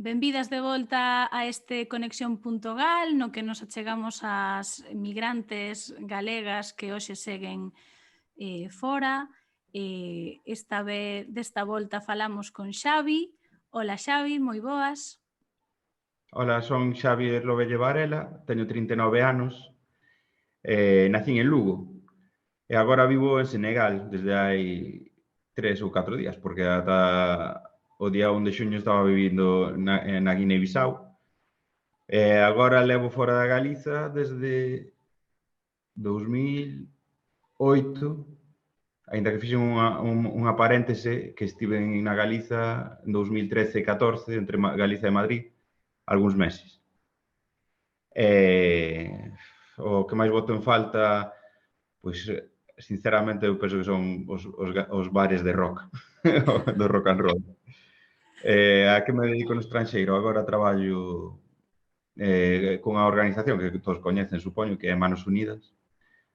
Benvidas de volta a este Conexión.gal, no que nos achegamos ás migrantes galegas que hoxe seguen fora. Desta volta falamos con Xavi. Hola Xavi, moi boas. Ola, son Xavier Lobelle Varela, teño 39 anos, nacín en Lugo e agora vivo en Senegal desde hai 3 ou 4 días, porque ata o día 1 de xuño estaba vivindo na Guinea-Bissau. Agora levo fora da Galiza desde 2008, aínda que fixen unha paréntese que estive na Galiza en 2013 e 14, entre Galiza e Madrid, algúns meses. O que máis boto en falta, pois, sinceramente, eu penso que son os bares de rock, do rock and roll. A que me dedico no estranxeiro? Agora traballo cunha organización que todos coñecen, supoño, que é Manos Unidas,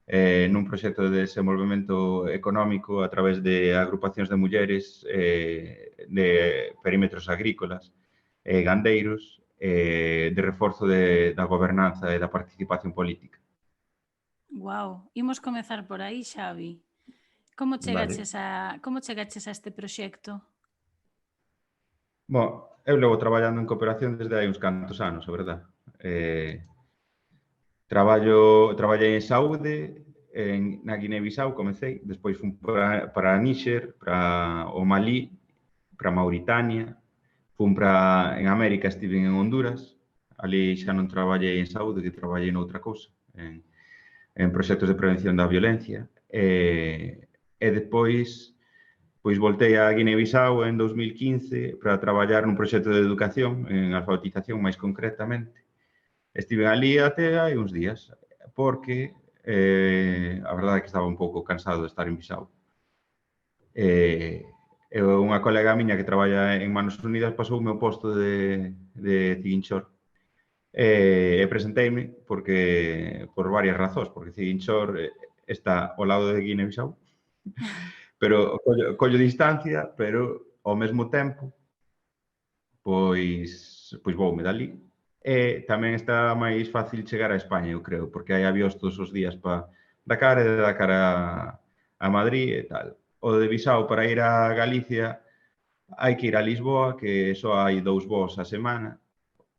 nun proxecto de desenvolvemento económico a través de agrupacións de mulleres de perímetros agrícolas e gandeiros, de reforzo da gobernanza e da participación política. Guau, imos comezar por aí, Xavi. Como Vale. chegaches a este proxecto? Bom, eu levo traballando en cooperación desde hai uns cantos anos, a verdad. Traballei en saúde, na Guinea-Bissau comecei, despois fun para Níxer, para o Malí, para Mauritania, en América estive en Honduras, ali xa non traballei en saúde, que traballei noutra cousa, en proxectos de prevención da violencia, e despois pois voltei a Guinea-Bissau en 2015 para traballar nun proxecto de educación, en alfabetización máis concretamente. Estive ali até hai uns días, porque a verdade é que estaba un pouco cansado de estar en Bissau. Unha colega miña que traballa en Manos Unidas pasou o meu posto de Ziguinchor. E presenteime por varias razóns, porque Ziguinchor está ao lado de Guinea-Bissau, pero collo distancia, pero ao mesmo tempo pois voume dali. E tamén está máis fácil chegar a España, eu creo, porque hai avións todos os días para Dakar e de Dakar a Madrid e tal. O de Bissau para ir a Galicia hai que ir a Lisboa, que só hai 2 voos a semana,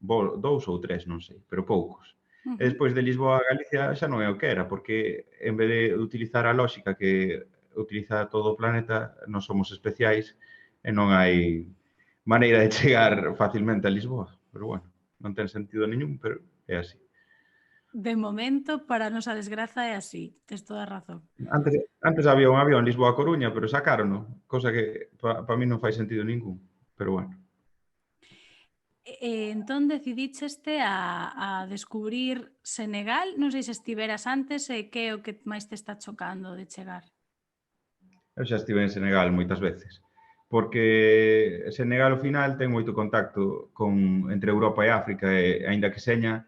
2 ou 3, non sei, pero poucos. E despois de Lisboa a Galicia xa non é o que era, porque en vez de utilizar a lógica que utiliza todo o planeta, non somos especiais e non hai maneira de chegar facilmente a Lisboa. Pero bueno, non ten sentido ningún, pero é así. De momento, para a nosa desgraza, é así. Tes toda a razón. Antes había un avión Lisboa-Coruña, pero sacárono, cosa que para mí non fai sentido ningún, pero bueno. Entón decidicheste a descubrir Senegal. Non sei se estiveras antes e que é o que máis te está chocando de chegar. Eu xa estive en Senegal moitas veces, porque Senegal ao final ten moito contacto entre Europa e África, e aínda que seña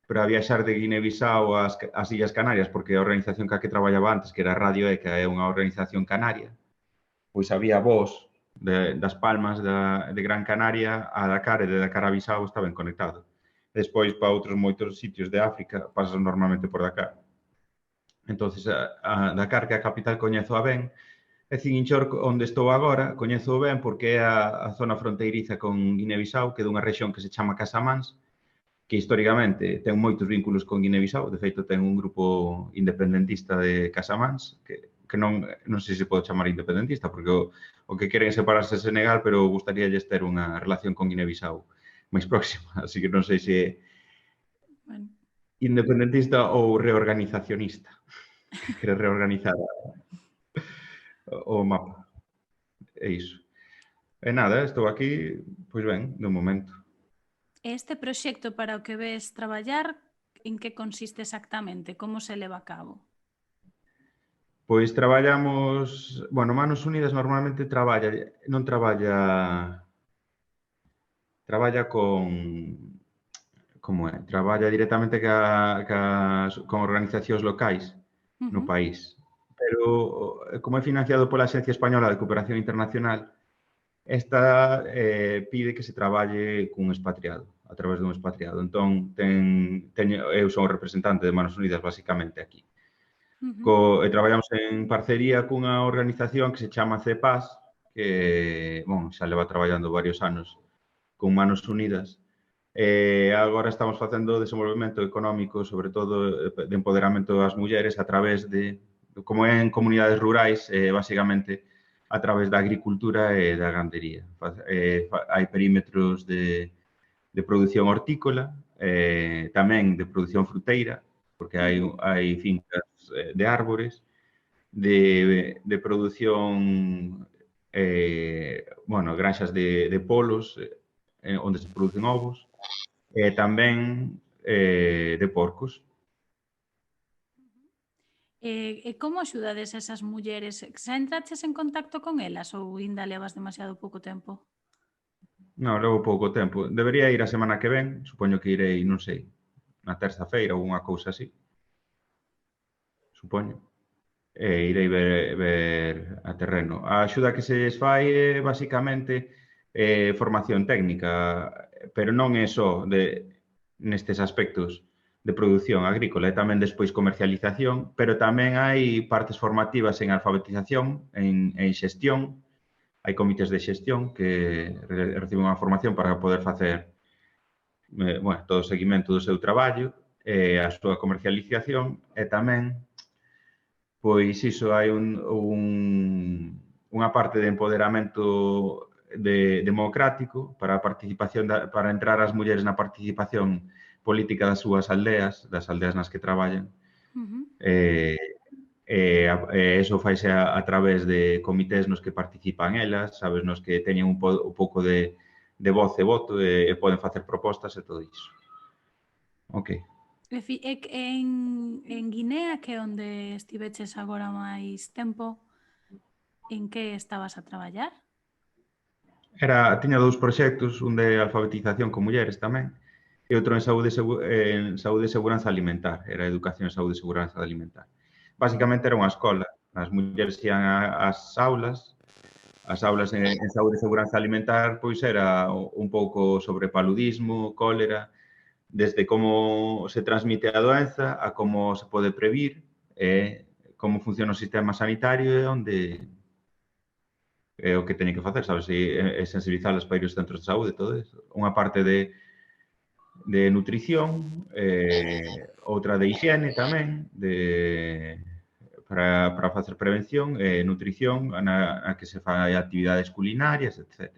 para viaxar de Guinea-Bissau ás Illas Canarias, porque a organización que traballaba antes, que era Radio ECA, é unha organización canaria, pois había voos das Palmas de Gran Canaria a Dakar, e de Dakar a Bissau está ben conectado. Despois, para outros moitos sitios de África, pasas normalmente por Dakar. Entonces, a Dakar, que é a capital, coñezo a ben, e Ziguinchor, onde estou agora, coñezo ben porque é a zona fronteiriza con Guinea-Bissau, que é dunha rexión que se chama Casamance, que históricamente ten moitos vínculos con Guinea-Bissau. De feito, ten un grupo independentista de Casamance, que non sei se pode chamar independentista, porque o que queren separarse de Senegal, pero gustaríalles ter unha relación con Guinea-Bissau máis próxima. Así que non sei se é independentista ou reorganizacionista. Quere reorganizar o mapa. É iso. E nada, estou aquí, pois ben, de momento. Este proxecto para o que ves traballar, en que consiste exactamente? Como se leva a cabo? Pois traballamos, Manos Unidas normalmente non traballa traballa directamente con organizacións locais no país. Pero como é financiado pola Axencia Española de Cooperación Internacional, esta pide que se traballe cun expatriado, a través dun expatriado. Entón, eu son o representante de Manos Unidas, basicamente, aquí. Traballamos en parcería cunha organización que se chama CEPAS, que, xa leva traballando varios anos con Manos Unidas. Agora estamos facendo desenvolvemento económico, sobre todo de empoderamento das mulleres a través de, como é en comunidades rurais, basicamente a través da agricultura e da gandería. Hai perímetros de produción hortícola, tamén de produción fruteira, porque hai fincas de árbores, de produción, granxas de polos, onde se producen ovos, e tamén de porcos. E como axudades a esas mulleres? Xa entraches en contacto con elas ou ainda levas demasiado pouco tempo? Non, levo pouco tempo. Debería ir a semana que ven, supoño que irei, non sei, na terza-feira ou unha cousa así. Supoño. Irei ver a terreno. A axuda que se lles fai é, basicamente, formación técnica, pero non é só nestes aspectos de produción agrícola, e tamén despois comercialización, pero tamén hai partes formativas en alfabetización, en xestión, hai comités de xestión que reciben unha formación para poder facer todo o seguimento do seu traballo, a súa comercialización, e tamén, pois iso, hai unha parte de empoderamento democrático para a participación, para entrar as mulleres na participación política das súas aldeas, das aldeas nas que traballan. Eso faise a través de comités nos que participan elas, sabes, nos que teñen un pouco de voz e voto e poden facer propostas e todo iso. Ok. En Guinea, que é onde estiveches agora máis tempo, en que estabas a traballar? Tiña dous proxectos, un de alfabetización con mulleres tamén, e outro en saúde e seguranza alimentar, era educación en saúde e seguranza alimentar. Basicamente era unha escola, as mulleres ian ás aulas, en saúde e seguranza alimentar, pois era un pouco sobre paludismo, cólera, desde como se transmite a doenza a como se pode previr, como funciona o sistema sanitario e onde é o que teñen que facer, sabes? E sensibilizalas para ir aos centros de saúde e todo eso. Unha parte de nutrición, outra de higiene tamén, para facer prevención e nutrición, na que se fai actividades culinarias, etc.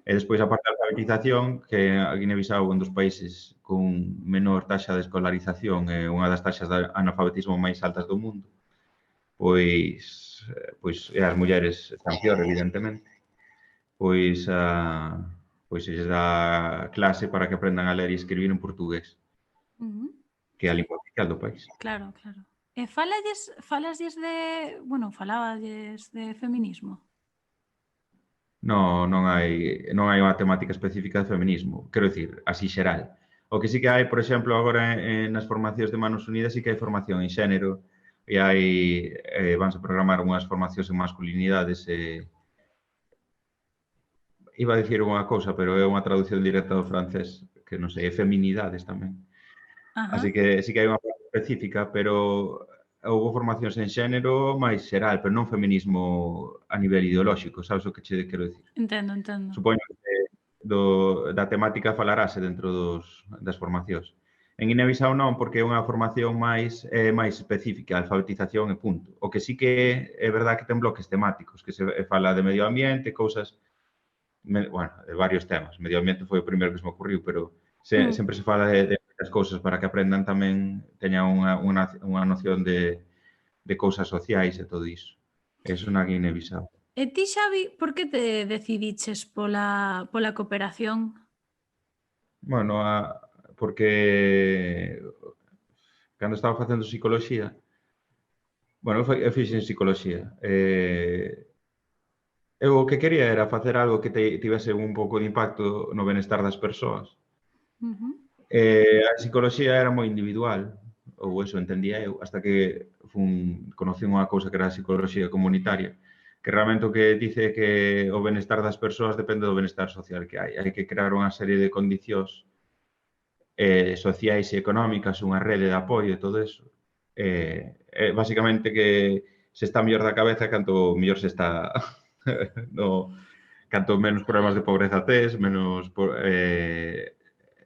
E despois a parte da alfabetización, que a Guinea-Bissau é un dos países con menor taxa de escolarización e unha das taxas de analfabetismo máis altas do mundo, pois as mulleres están peor, evidentemente, pois se lles dá clase para que aprendan a ler e escribir en portugués, que é a lingua oficial do país. Claro, claro. E falaslles de feminismo? Non hai unha temática específica de feminismo, quero dicir, así xeral. O que sí que hai, por exemplo, agora nas formacións de Manos Unidas sí que hai formación en xénero e vanse programar unhas formacións en masculinidades iba a dicir unha cousa, pero é unha traducción directa do francés, que non sei, feminidades tamén. Así que sí que hai unha parte específica, pero houve formacións en xénero máis xeral, pero non feminismo a nivel ideolóxico, sabes o que che quero dicir? Entendo. Supoño que da temática falarase dentro das formacións. En Guinea-Bissau non, porque é unha formación máis específica, alfabetización e punto. O que sí que é verdade que ten bloques temáticos, que se fala de medio ambiente, cousas, de varios temas. Medio ambiente foi o primeiro que se me ocurriu, pero sempre se fala de moitas cousas para que aprendan tamén, teñan unha noción de cousas sociais e todo iso. Eso na Guinea-Bissau. E ti, Xavi, por que te decidiches pola cooperación? Bueno, porque cando estaba facendo psicoloxía, eu fixen psicoloxía, eu o que quería era facer algo que tivese un pouco de impacto no benestar das persoas. A psicoloxía era moi individual, ou eso entendía eu, hasta que conocí unha cousa que era a psicoloxía comunitaria, que realmente o que dice que o benestar das persoas depende do benestar social que hai. Hai que crear unha serie de condicións sociais e económicas, unha rede de apoio e todo eso. Básicamente que se está mellor da cabeza canto mellor se está no, canto menos problemas de pobreza tes, menos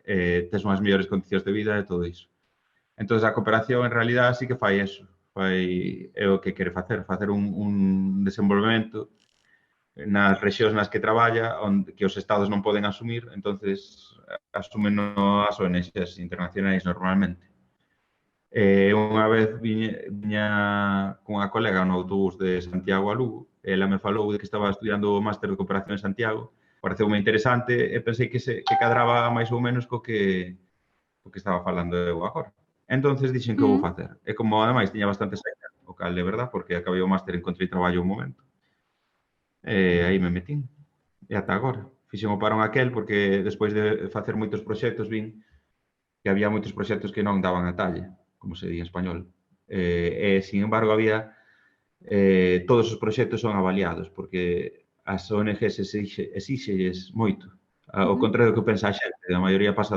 tes unhas mellores condicións de vida e todo iso. Entón, a cooperación, en realidad, sí que fai eso. É o que quere facer un desenvolvemento nas rexións nas que traballa, onde que os estados non poden asumir, entonces asumen as ONGs internacionais normalmente. Unha vez viña cunha colega no autobús de Santiago a Lugo, ela me falou de que estaba estudiando o máster de cooperación en Santiago, pareceume interesante e pensei que cadraba máis ou menos co que estaba falando eu agora. Entonces dixen que vou facer. E como ademais tiña bastante saída, o cal de verdad, porque acabei o máster e encontrei traballo un momento. Aí me metín. E ata agora. Fixen o parón aquel porque despois de facer moitos proxectos vin que había moitos proxectos que non daban a talla, como se di en español. Sin embargo, había todos os proxectos son avaliados porque as ONGs exíxelles moito. Ao contrario do que pensa a xente, a maioría pasa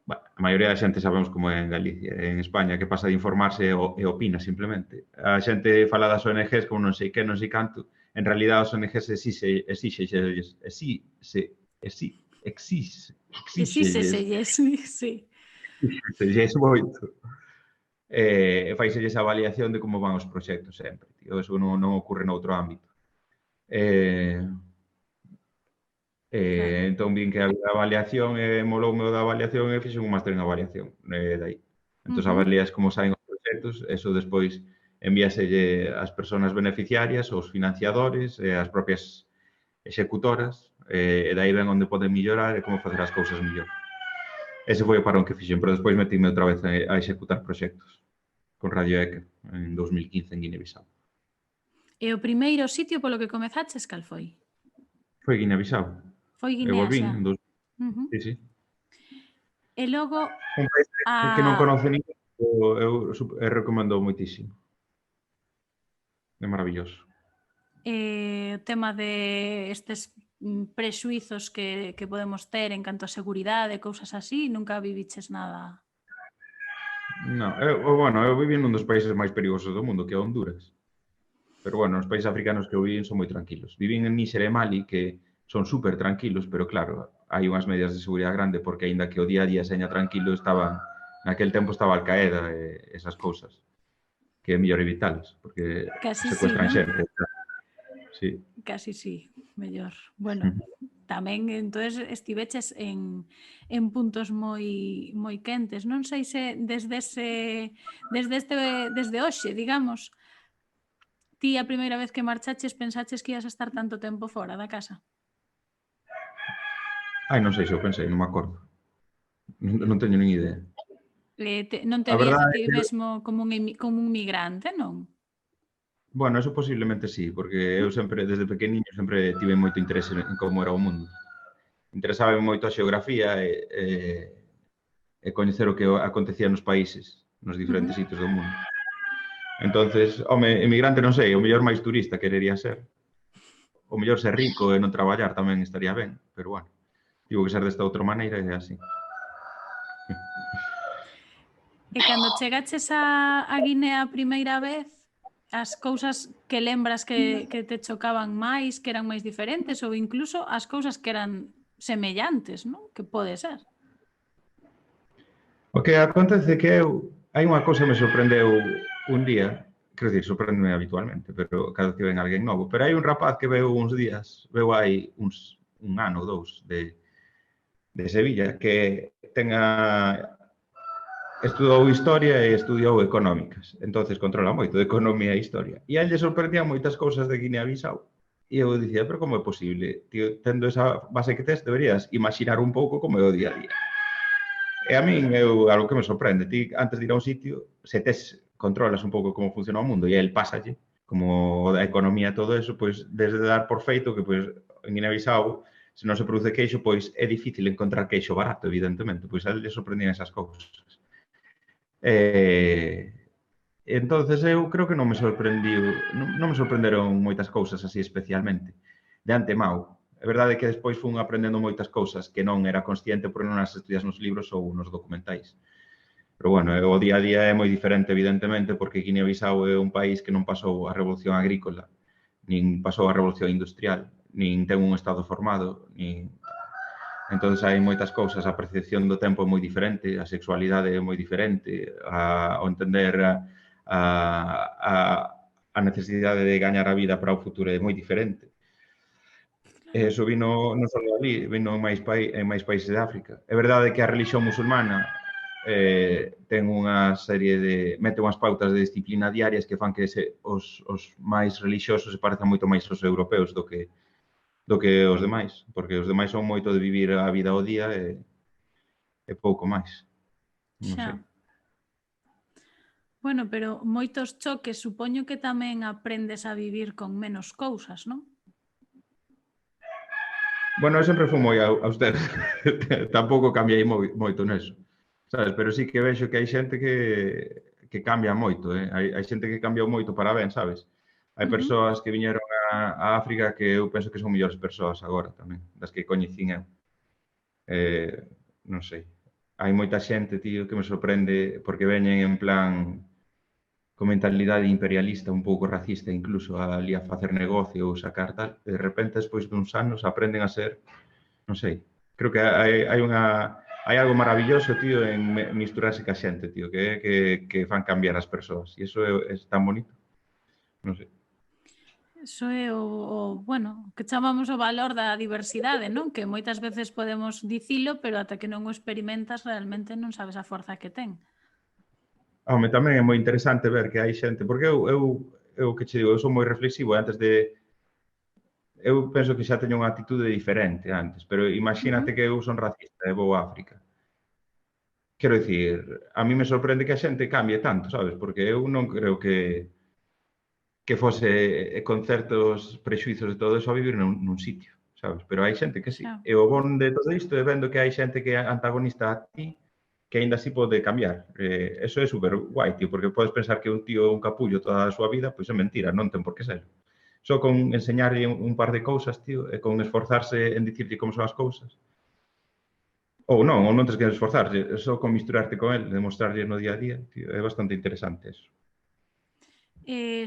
a maioría da xente sabemos como é en Galicia, en España, que pasa de informarse e opina simplemente. A xente fala das ONGs como non sei que, non sei canto. En realidad, as ONGs exíxelles moito. Faiselles a avaliación de como van os proxectos sempre. Tío. Eso non ocorre noutro ámbito. Entón, vin que había avaliación e moloume o da avaliación e fixen un máster en avaliación dai. Entón, avalías como saen os proxectos, eso despois envíaselle ás persoas beneficiarias, aos financiadores e ás propias executoras e dai ven onde poden mellorar e como facer as cousas mellor. Ese foi o parón que fixen, pero despois metíme outra vez a executar proxectos con Radio ECA en 2015 en Guinea-Bissau. E o primeiro sitio polo que comezaches, cal foi? Foi Guinea-Bissau. Foi Guinea xa. Sí, sí. E logo... Un país que non conoce ninguén, eu recomendo moitísimo. É maravilloso. O tema de estes prexuizos que podemos ter en canto a seguridade e cousas así, nunca viviches nada? Non, eu vivi nun dos países máis perigosos do mundo, que é Honduras. Pero, bueno, os países africanos que eu vivín son moi tranquilos. Vivín en Níger e Mali, que son super tranquilos, pero claro, hai unhas medidas de seguridade grande porque aínda que o día a día seña tranquilo, naquel tempo estaba Al-Qaeda e esas cousas, que é mellor evitalas, porque secuestran xente. Sí. Casi sí, mellor. Bueno, tamén, entonces, estiveches en puntos moi quentes. Non sei se desde hoxe, digamos, ti a primeira vez que marchaches pensaches que ibas a estar tanto tempo fora da casa? Non sei se eu pensei, non me acordo. Non teño nin idea. Non te vías a ti mesmo como un migrante, non? Bueno, eso posiblemente sí, porque eu sempre, desde pequeniño, sempre tive moito interese en como era o mundo. Interesaba moito a xeografía e coñecer o que acontecía nos países, nos diferentes sitios do mundo. Entonces, emigrante non sei, o mellor máis turista querería ser. O mellor ser rico e non traballar tamén estaría ben, pero bueno. Tivo que ser desta outra maneira e así. E cando chegaches a Guinea a primeira vez, as cousas que lembras que te chocaban máis, que eran máis diferentes, ou incluso as cousas que eran semellantes, non? Que pode ser. O que acontece que hai unha cousa que me sorprendeu un día, quero dicir, sorprendeme habitualmente, pero cada vez que ven alguén novo, pero hai un rapaz que veu uns días, veu hai un ano ou dous de Sevilla, que estudou Historia e estudiou Económicas. Entonces controla moito de Economía e Historia. E a él lle sorprendían moitas cousas de Guinea-Bissau. E eu dicía, pero como é posible? Tío, tendo esa base que tes, deberías imaginar un pouco como é o día a día. E a min é algo que me sorprende. Ti, antes de ir a un sitio, se tes controlas un pouco como funciona o mundo e a él pásalle, como a economía e todo eso, pois desde dar por feito que pois en Guinea-Bissau se non se produce queixo, pois é difícil encontrar queixo barato, evidentemente. Pois a él lle sorprendían esas cousas. E Entonces eu creo que non me sorprendiu, non me sorprenderon moitas cousas así especialmente, de antemao. É verdade que despois fun aprendendo moitas cousas que non era consciente porque non as estudias nos libros ou nos documentais. Pero bueno, o día a día é moi diferente, evidentemente, porque Guinea-Bissau é un país que non pasou a revolución agrícola, nin pasou a revolución industrial, nin ten un estado formado, nin... Entón, hai moitas cousas, a percepción do tempo é moi diferente, a sexualidade é moi diferente, o entender a necesidade de gañar a vida para o futuro é moi diferente. Eso vino non só ali, vino en máis países de África. É verdade que a religión musulmana ten unha serie de... mete unhas pautas de disciplina diarias que fan que os máis religiosos se parezan moito máis aos europeos do que os demais, porque os demais son moito de vivir a vida ao día e pouco máis. Non sei. Bueno, pero moitos choques, supoño que tamén aprendes a vivir con menos cousas, non? Bueno, eu sempre fui moi austero. Tampouco cambiei moito neso. Sabes? Pero sí que vexo que hai xente que cambia moito, hai xente que cambiou moito para ben, sabes? Hai persoas que viñeron a África que eu penso que son mellores persoas agora tamén, das que coñecín eu. Non sei. Hai moita xente, tío, que me sorprende porque veñen en plan con mentalidade imperialista, un pouco racista incluso, ali a facer negocio ou sacar tal, e de repente, despois duns anos, aprenden a ser, non sei, creo que hai algo maravilloso, tío, en misturarse ca xente, tío, que fan cambiar as persoas, e iso é tan bonito, non sei. Iso é bueno, que chamamos o valor da diversidade, non? Que moitas veces podemos dicilo, pero ata que non o experimentas realmente non sabes a forza que ten. Home, tamén é moi interesante ver que hai xente, porque eu que che digo, eu sou moi reflexivo antes de... Eu penso que xa teño unha actitude diferente antes, pero imagínate que eu son racista e vou a África. Quero dicir, a mí me sorprende que a xente cambie tanto, sabes? Porque eu non creo que fose con certos prexuizos e todo eso a vivir nun sitio, sabes? Pero hai xente que sí. E o bon de todo isto é vendo que hai xente que é antagonista a ti, que aínda así pode cambiar. Eso é super guai, tío, porque podes pensar que un tío é un capullo toda a súa vida, pois é mentira, non ten por que ser. Só con enseñarlle un par de cousas, tío, e con esforzarse en dicirlle como son as cousas. Ou non tens que esforzarse, só con misturarte con el, demostrarlle no día a día, tío, é bastante interesante eso.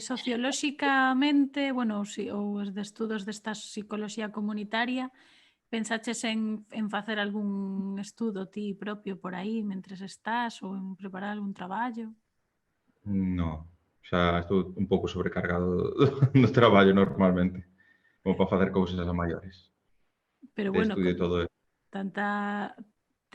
Sociolóxicamente, bueno, ou de estudos desta psicoloxía comunitaria, pensaches en facer algún estudo ti propio por aí mentres estás ou en preparar algún traballo? No, xa estou un pouco sobrecargado do traballo normalmente, como para facer cousas a maiores. Pero bueno, tanta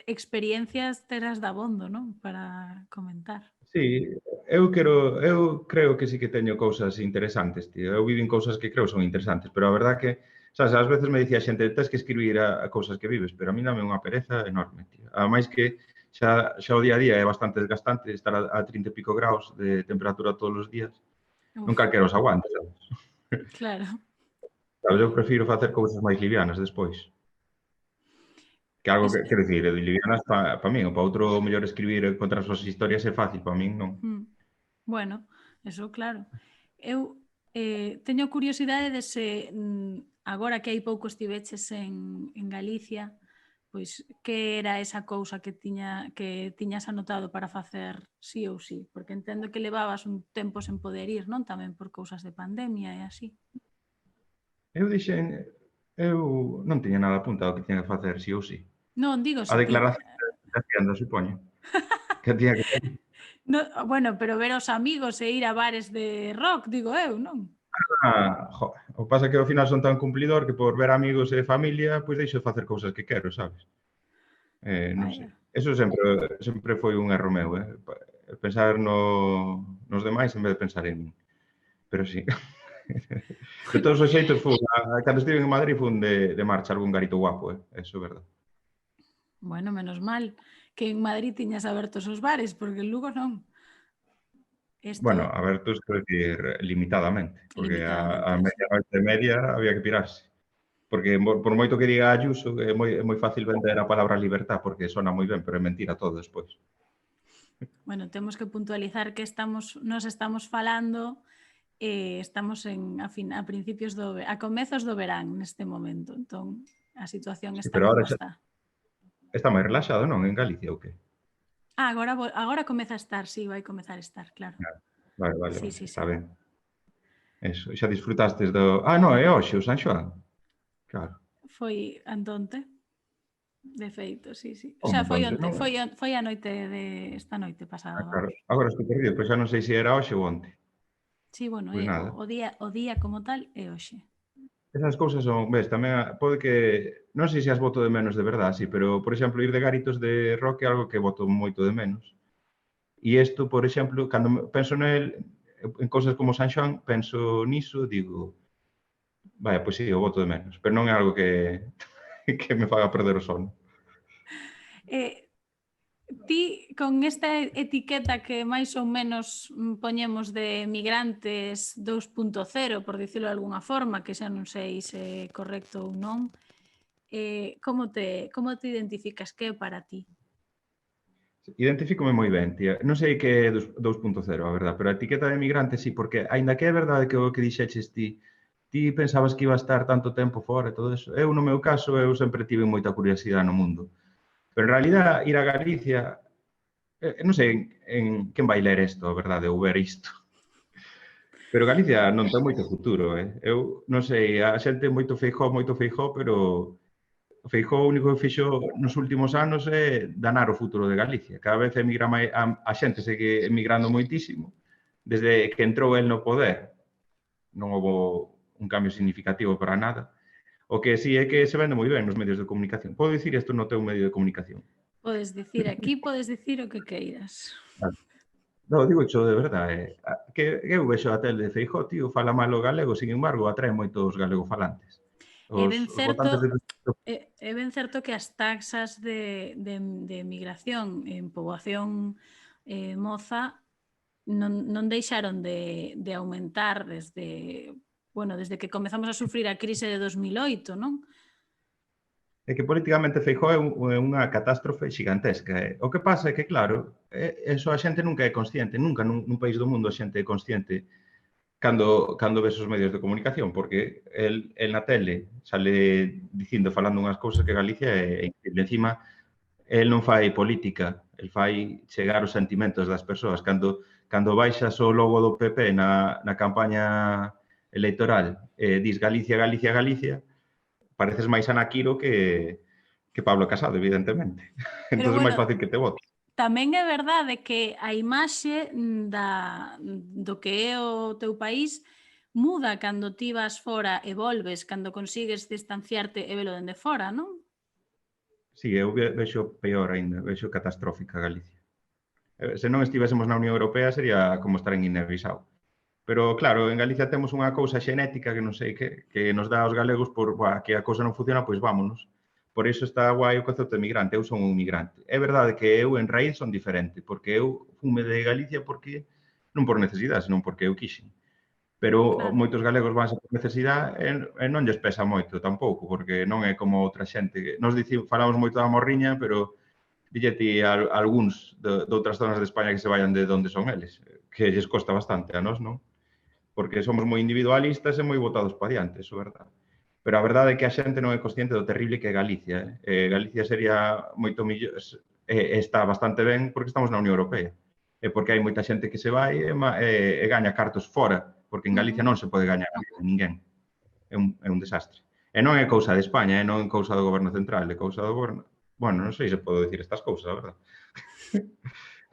experiencias terás dabondo, non? Para comentar. Sí, eu creo que sí que teño cousas interesantes, tío. Eu vivo en cousas que creo son interesantes, pero a verdad que, sabes, ás veces me dicía xente, tens que escribir a cousas que vives, pero a mí dame unha pereza enorme, tío. Ademais que xa o día a día é bastante desgastante estar a 30 e pico graus de temperatura todos os días. Non calquera os aguante, sabes? Claro. Sabes, eu prefiro facer cousas máis livianas despois. Que algo que, quero dicir, livianas para min, ou para outro mellor escribir e contar as súas historias é fácil, para min non. Bueno, eso claro. Eu teño curiosidade de se agora que hai pouco estiveches en Galicia, pois que era esa cousa que tiñas anotado para facer sí ou sí, porque entendo que levabas un tempo sen poder ir, non? Tamén por cousas de pandemia e así. Eu non tiña nada apuntado que tiña que facer sí ou sí. Non, digo A declaración de Hacienda, supoño. Que tiña que ser. No, bueno, pero ver aos amigos e ir a bares de rock, digo eu, non? O que pasa é que ao final son tan cumplidor que por ver amigos e familia, pois deixo de facer cousas que quero, sabes? Non sei. Eso sempre foi un erro meu, pensar nos demais en vez de pensar en min. Pero sí. De todos os xeitos, cando estive en Madrid fun de marcha algún garito guapo, eso é verdade. Bueno, menos mal que en Madrid tiñas abertos os bares, porque en Lugo non. Bueno, abertos, quero dicir, limitadamente, porque a medianoite e media había que pirarse. Porque por moito que diga Ayuso, é moi fácil vender a palabra libertad, porque sona moi ben, pero é mentira todo despois. Bueno, temos que puntualizar que nos estamos falando estamos a principios a comezos do verán neste momento, entón a situación Sí, está pero como ahora xa está. está máis relaxado, non? En Galicia, ou que? Agora comeza a estar, sí, vai comezar a estar, claro. Ah, vale, vale, Sí, vale, sí, está sí. ben. Eso, xa disfrutastes do... Ah, non, é hoxe o San Xoán. Claro. Foi antonte, de feito, sí, sí. O Como sea, foi entonces, onte, non? foi a noite de esta noite pasada, Ah, claro. vamos. Agora estou perdido, pois xa non sei se era hoxe ou onte. Sí, bueno, Pois nada. o día como tal é hoxe. Esas cousas son, ves, tamén pode que, non sei se as boto de menos de verdade, sí, pero, por exemplo, ir de garitos de rock é algo que boto moito de menos. E isto, por exemplo, cando penso en cousas como San Xoán, penso niso, digo, vaya, pois sí, o boto de menos, pero non é algo que que me faga perder o sono. Eh, Ti, con esta etiqueta que máis ou menos poñemos de migrantes 2.0, por dicirlo de alguna forma, que xa non sei se é correcto ou non, como te identificas? Que é para ti? Identifícome moi ben, tía. Non sei que é 2.0, a verdad, pero a etiqueta de migrante sí, porque aínda que é verdade que o que dixeches ti pensabas que iba a estar tanto tempo fora e todo eso. Eu, no meu caso, eu sempre tive moita curiosidade no mundo. Pero en realidad, ir a Galicia, non sei en quen vai ler isto, a verdade, ou ver isto. Pero Galicia non ten moito futuro, eh? Eu non sei, a xente moito Feijóo, pero Feijóo o único que fixo nos últimos anos é danar o futuro de Galicia. Cada vez emigra máis, a xente segue emigrando moitísimo. Desde que entrou el no poder, non houve un cambio significativo para nada. O que sí é que se vende moi ben nos medios de comunicación. Podo dicir isto no teu medio de comunicación? Podes dicir aquí, podes dicir o que queiras. Non, digo xo de verdade. Que eu vexo a tele de Feijóo, tío, fala mal o galego, sin embargo, atrae moitos galegofalantes. É Os, ben os certo, votantes de... é ben certo que as taxas de migración en poboación moza non deixaron de aumentar desde que comezamos a sufrir a crise de 2008, non? É que políticamente Feijóo é unha catástrofe xigantesca. O que pasa é que, claro, eso a xente nunca é consciente, nunca nun país do mundo a xente é consciente cando ves os medios de comunicación, porque el na tele sale dicindo, falando unhas cousas que Galicia é increíble. Encima, el non fai política, el fai chegar os sentimentos das persoas. Cando baixas o logo do PP na campaña electoral dis Galicia, Galicia, Galicia, pareces máis Ana Quiro que Pablo Casado, evidentemente. Pero Entón é máis bueno, fácil que te vote. tamén é verdade que a imaxe do que é o teu país muda cando ti vas fora e volves, cando consigues distanciarte e velo dende fora, non? Sí, eu vexo peor aínda, vexo catastrófica Galicia. Se non estivésemos na Unión Europea sería como estar en Guinea-Bissau. Pero claro, en Galicia temos unha cousa xenética que non sei que nos dá aos galegos por que a cousa non funciona, pois vámonos. Por iso está guai o concepto de migrante. Eu son un migrante. É verdade que eu en raíz son diferente, porque eu fume de Galicia porque non por necesidade, senón porque eu quixen. Pero Claro. moitos galegos vanse por necesidade e non lles pesa moito tampouco, porque non é como outra xente. Falamos moito da morriña, pero dillete algúns de outras zonas de España que se vayan de onde son eles, que lles costa bastante a nós, non? Porque somos moi individualistas e moi botados para diante, iso é verdade. Pero a verdade é que a xente non é consciente do terrible que é Galicia. Galicia sería moito millón, está bastante ben porque estamos na Unión Europea. E porque hai moita xente que se vai e gaña cartos fora, porque en Galicia non se pode gañar a vida ninguén. É un desastre. E non é cousa de España, non é cousa do goberno central, é cousa do goberno... Bueno, non sei se podo dicir estas cousas, a verdade.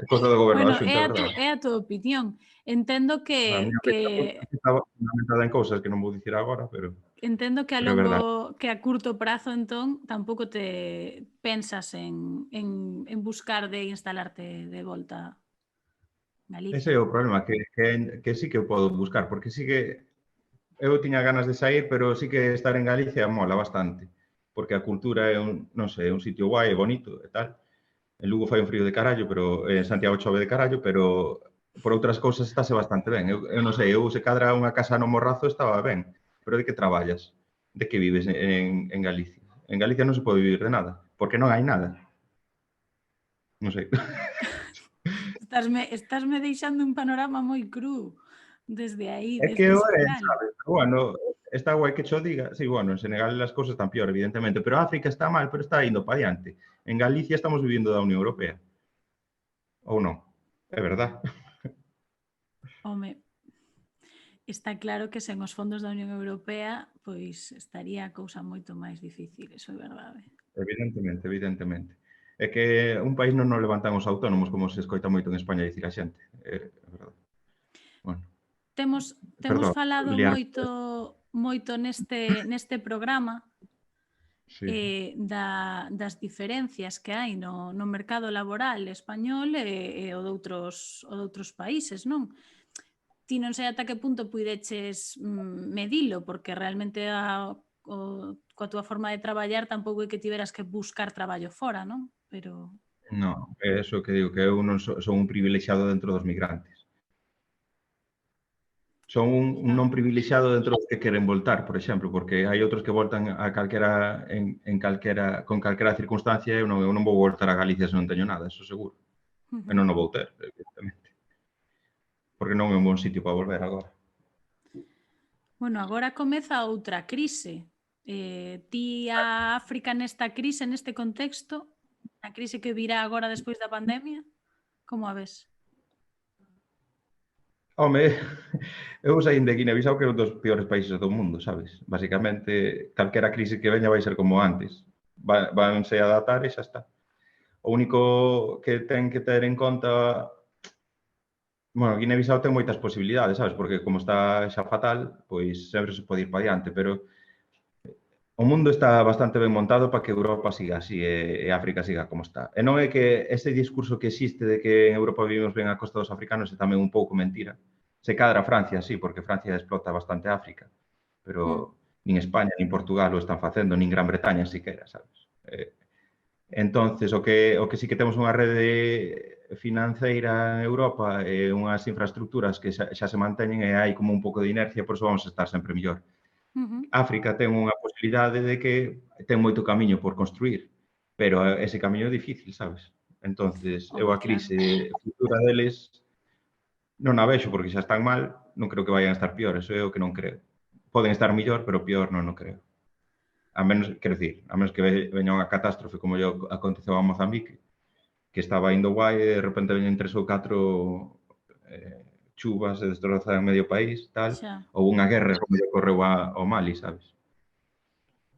É cousa do goberno Bueno, da Xunta, a verdade. é a túa opinión. Entendo A miña opinión estaba fundamentada en cousas que non vou dicir agora, pero a é verdade. que a curto prazo entón tampouco te pensas en buscar de instalarte de volta en Ese Galicia. é o problema, que sí que o podo buscar, porque sí que eu tiña ganas de sair, pero sí que estar en Galicia mola bastante, porque a cultura é non sei, é un sitio guai, é bonito e tal. En Lugo fai un frío de carallo, pero en Santiago chove de carallo, pero por outras cousas estáse bastante ben. Eu non sei, eu se cadra unha casa no Morrazo estaba ben, pero de que traballas? De que vives en Galicia? En Galicia non se pode vivir de nada, porque non hai nada. Non sei. Estásme deixando un panorama moi cru desde aí, É que desde o é, Senegal. sabes? Bueno, está guai que cho diga. Sí, bueno, en Senegal as cousas están peor, evidentemente, pero África está mal, pero está indo para adiante. En Galicia estamos vivindo da Unión Europea. Ou non? É verdad. Home, está claro que sen os fondos da Unión Europea pois estaría a cousa moito máis difícil, iso é verdade. Evidentemente, evidentemente. É que un país non nos levantan os autónomos, como se escoita moito en España dicir a xente. É verdade. Bueno, Temos perdón, falado liar. moito neste programa Sí. das diferencias que hai no mercado laboral español e o doutros países, non? Ti non sei ata que punto puideches medilo, porque realmente coa túa forma de traballar tampouco é que tiveras que buscar traballo fora, non? Pero... No, é eso que digo, que eu non son un privilexiado dentro dos migrantes. Son un non privilexiado dentro dos que queren voltar, por exemplo, porque hai outros que voltan a calquera con calquera circunstancia e eu non vou voltar a Galicia se non teño nada, eso seguro. E non o vou ter, evidentemente. Porque non é un bon sitio para volver agora. Bueno, agora comeza outra crise. Ti a África nesta crise, neste contexto, a crise que virá agora despois da pandemia, como a ves? Home, eu saín de Guinea-Bissau que é un dos peores países do mundo, sabes? Basicamente, calquera crise que veña vai ser como antes. Vanse adaptar e xa está. O único que ten que ter en conta... Bueno, Guinea-Bissau ten moitas posibilidades, sabes? Porque como está xa fatal, pois sempre se pode ir para diante, pero o mundo está bastante ben montado para que Europa siga así e África siga como está. E non é que ese discurso que existe de que en Europa vivimos ben a costa dos africanos é tamén un pouco mentira. Se cadra Francia, sí, porque Francia explota bastante África, pero nin España, nin Portugal o están facendo, nin Gran Bretaña siquera, sabes? Entonces, o que sí que temos unha rede financeira en Europa e unhas infraestructuras que xa se manteñen e hai como un pouco de inercia, por iso vamos a estar sempre mellor. África ten unha posibilidade de que ten moito camiño por construir, pero ese camiño é difícil, sabes? Entonces, eu a crise futura deles non a vexo porque xa están mal, non creo que vayan a estar pior, eso é o que non creo. Poden estar mellor, pero pior non o creo. A menos, quero dicir, a menos que veña unha catástrofe como lle aconteceu a Mozambique, que estaba indo guai e de repente veñen 3 ou 4 chuvas e destrozan medio país, tal, ou unha guerra como lle ocorreu ao Mali, sabes?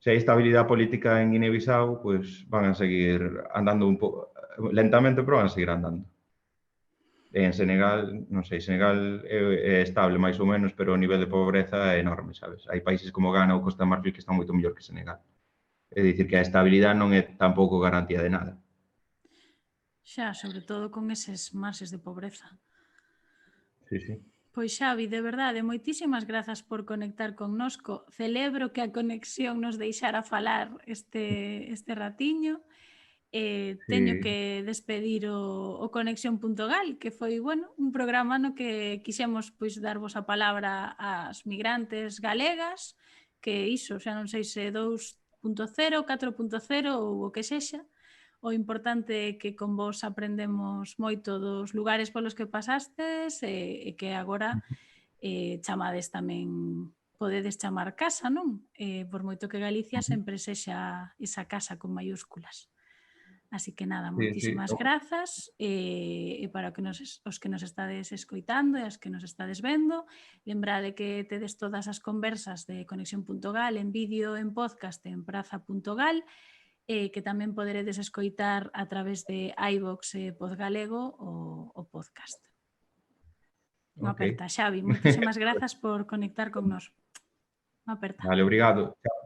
Se hai estabilidade política en Guinea-Bissau, pues van a seguir andando un pouco lentamente, pero van a seguir andando. E en Senegal, non sei, Senegal é estable máis ou menos, pero o nivel de pobreza é enorme, sabes? Hai países como Ghana ou Costa de Marfil que están moito mellor que Senegal. É dicir, que a estabilidade non é tampouco garantía de nada. Xa, sobre todo con eses marxes de pobreza. Sí, sí. Pois Xavi, de verdade, moitísimas grazas por conectar connosco. Celebro que a conexión nos deixara falar este ratiño. Teño que despedir o Conexión.gal, que foi, bueno, un programa no que quixemos pois darvos a palabra ás migrantes galegas, que iso, xa non sei se 2.0, 4.0 ou o que sexa. O importante é que con vos aprendemos moito dos lugares polos que pasastes e que agora chamades tamén, podedes chamar casa, non? Por moito que Galicia sempre sexa esa casa con mayúsculas. Así que nada, moitísimas grazas e para os que nos estades escoitando e as que nos estades vendo, lembrade que tedes todas as conversas de Conexión.gal en vídeo, en podcast, en praza.gal, que tamén poderedes escoitar a través de iVox e Podgalego o podcast. Unha aperta, Xavi, moitísimas grazas por conectar con nós. Unha aperta. Vale, obrigado. Chao.